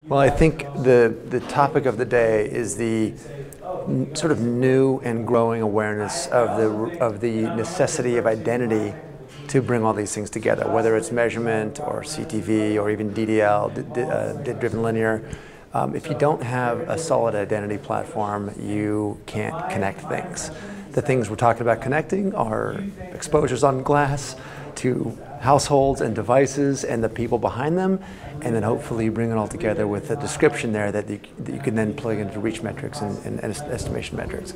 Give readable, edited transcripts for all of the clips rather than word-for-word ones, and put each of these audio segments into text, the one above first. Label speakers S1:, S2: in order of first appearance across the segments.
S1: Well, I think the topic of the day is the sort of new and growing awareness of the necessity of identity to bring all these things together, whether it's measurement or CTV or even DDL, data-driven linear. If you don't have a solid identity platform, you can't connect things. The things we're talking about connecting are exposures on glass to households and devices and the people behind them, and then hopefully bring it all together with a description there that you can then plug into reach metrics and estimation metrics.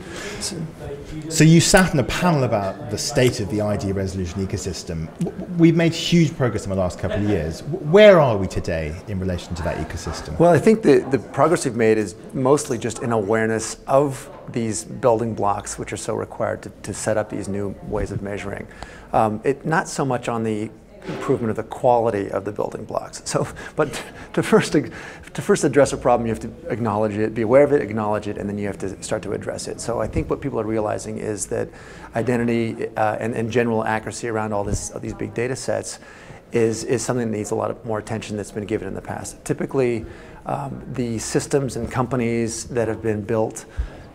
S2: So you sat in a panel about the state of the ID resolution ecosystem. We've made huge progress in the last couple of years. Where are we today in relation to that ecosystem?
S1: Well, I think the progress we've made is mostly just in awareness of these building blocks which are so required to set up these new ways of measuring. Not so much on the improvement of the quality of the building blocks. But to first address a problem, you have to acknowledge it, be aware of it, acknowledge it, and then you have to start to address it. So I think what people are realizing is that identity and general accuracy around all these big data sets is something that needs a lot more attention that's been given in the past. Typically, the systems and companies that have been built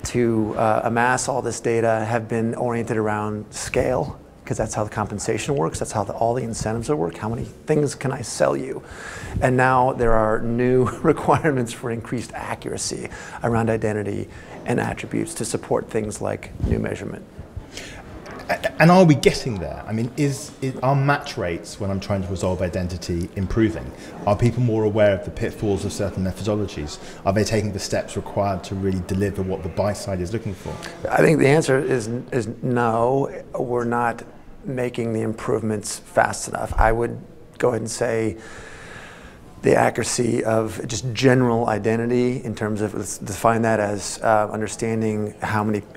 S1: to amass all this data have been oriented around scale, because that's how the compensation works, that's how all the incentives will work, how many things can I sell you? And now there are new requirements for increased accuracy around identity and attributes to support things like new measurement.
S2: And are we getting there? I mean, are match rates, when I'm trying to resolve identity, improving? Are people more aware of the pitfalls of certain methodologies? Are they taking the steps required to really deliver what the buy side is looking for?
S1: I think the answer is no. We're not making the improvements fast enough. I would go ahead and say the accuracy of just general identity in terms of, let's define that as understanding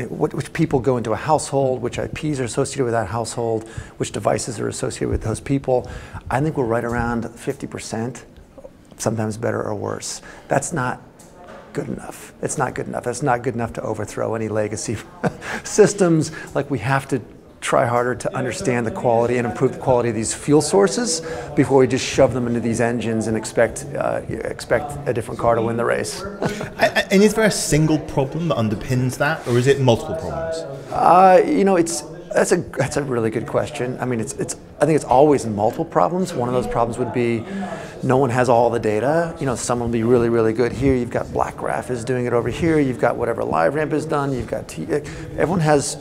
S1: which people go into a household, which IPs are associated with that household, which devices are associated with those people. I think we're right around 50%, sometimes better or worse. That's not good enough. It's not good enough. That's not good enough to overthrow any legacy systems. Like, we have to try harder to understand the quality and improve the quality of these fuel sources before we just shove them into these engines and expect a different car to win the race.
S2: And is there a single problem that underpins that, or is it multiple problems?
S1: That's a really good question. I mean, I think it's always multiple problems. One of those problems would be no one has all the data. Someone will be really, really good here. You've got BlackGraph is doing it over here. You've got whatever LiveRamp has done. You've got everyone has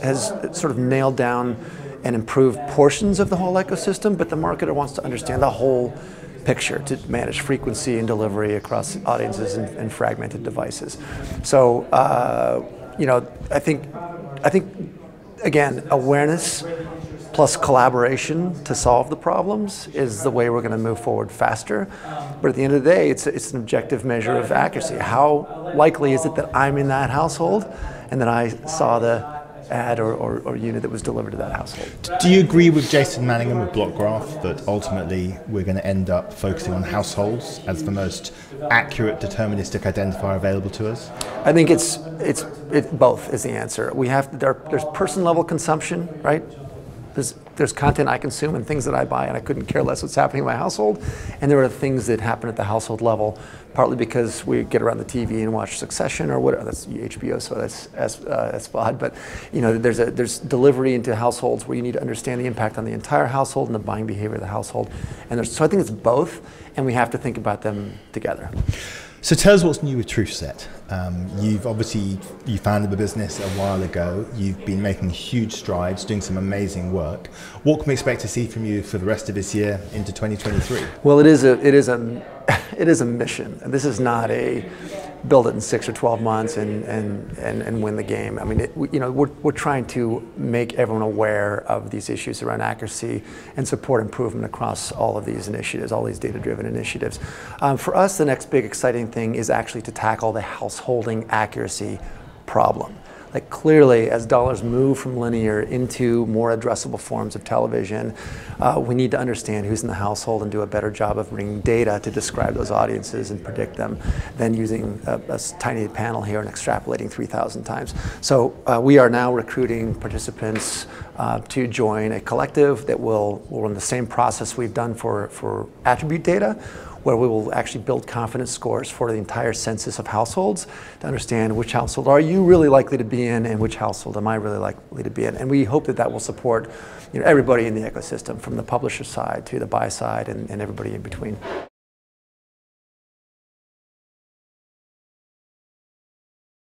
S1: sort of nailed down and improved portions of the whole ecosystem, but the marketer wants to understand the whole picture to manage frequency and delivery across audiences and fragmented devices. So, I think. Again, awareness plus collaboration to solve the problems is the way we're going to move forward faster. But at the end of the day, it's an objective measure of accuracy. How likely is it that I'm in that household and that I saw the ad or unit that was delivered to that household?
S2: Do you agree with Jason Manningham of BlockGraph that ultimately we're going to end up focusing on households as the most accurate deterministic identifier available to us?
S1: I think it's both is the answer. There's person level consumption, right? There's content I consume and things that I buy, and I couldn't care less what's happening in my household. And there are things that happen at the household level, partly because we get around the TV and watch Succession or whatever. That's HBO, so that's SVOD. But there's delivery into households where you need to understand the impact on the entire household and the buying behavior of the household. So I think it's both, and we have to think about them together.
S2: So tell us what's new with Truthset. You founded the business a while ago. You've been making huge strides, doing some amazing work. What can we expect to see from you for the rest of this year into 2023?
S1: Well, it is a mission. This is not a build it in 6 or 12 months and win the game. I mean, we're trying to make everyone aware of these issues around accuracy and support improvement across all of these initiatives, all these data-driven initiatives. For us, the next big exciting thing is actually to tackle the householding accuracy problem. Like, clearly, as dollars move from linear into more addressable forms of television, we need to understand who's in the household and do a better job of bringing data to describe those audiences and predict them than using a tiny panel here and extrapolating 3,000 times. So we are now recruiting participants to join a collective that will run the same process we've done for attribute data. where we will actually build confidence scores for the entire census of households to understand which household are you really likely to be in and which household am I really likely to be in. And we hope that that will support everybody in the ecosystem, from the publisher side to the buy side and everybody in between.